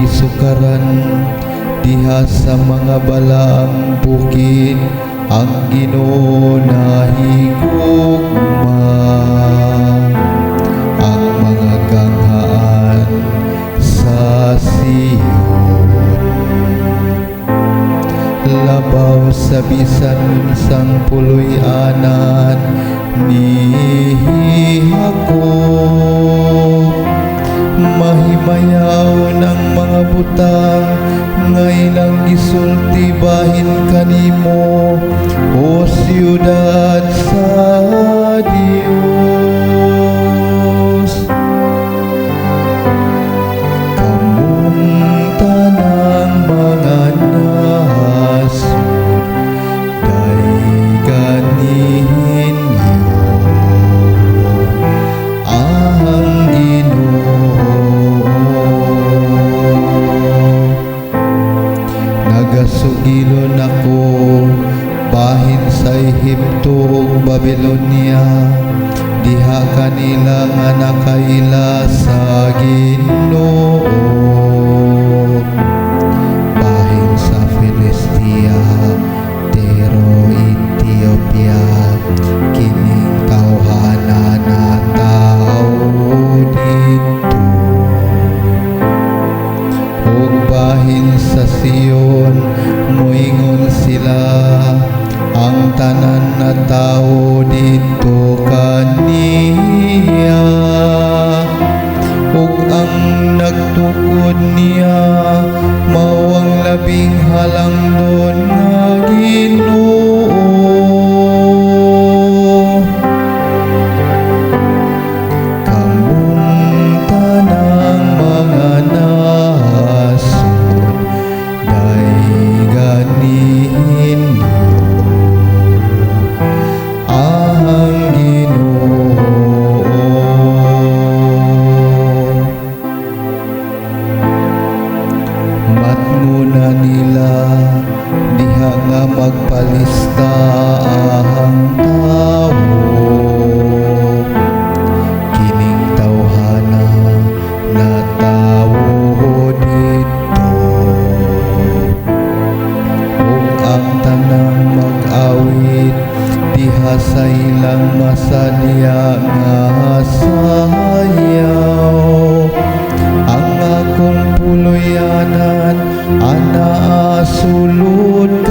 gisukaran diha sa mga balaang bukid ang Ginoo nahigugma. Ang mga ganghaan sa Sion labaw sa bisan sang puloy-anan ni Jacob. Mahimayaw ng mga butang ngay lang gisulti bahin kanimo, o siyudad sa Dios. Kamong tanang mga nasud dayganihin niyo ang Ginoo. Nagasugilon ako bahin sa Ehipto ug Babilonia, diha kanila nga nakaila sa Ginoo. Bahin sa Filistia, Tiro, Ethiopia, kining tawhana na tao dito. Ug bahin sa Sion, moingon sila, ang tanan na tao dito kaniya. Ug ang nagtukod niya, mawang labing halangdon nga Ginoo. Kamong tanang mga nasud dayganihin niyo ang Ginoo. Matnguna nila diha nga magpalista ang tawo, kining tawhana na tawo dito. Ug ang tanang mag-awit diha sa ilang masadya nga sayaw. Ang akong puloy-anan ana sulod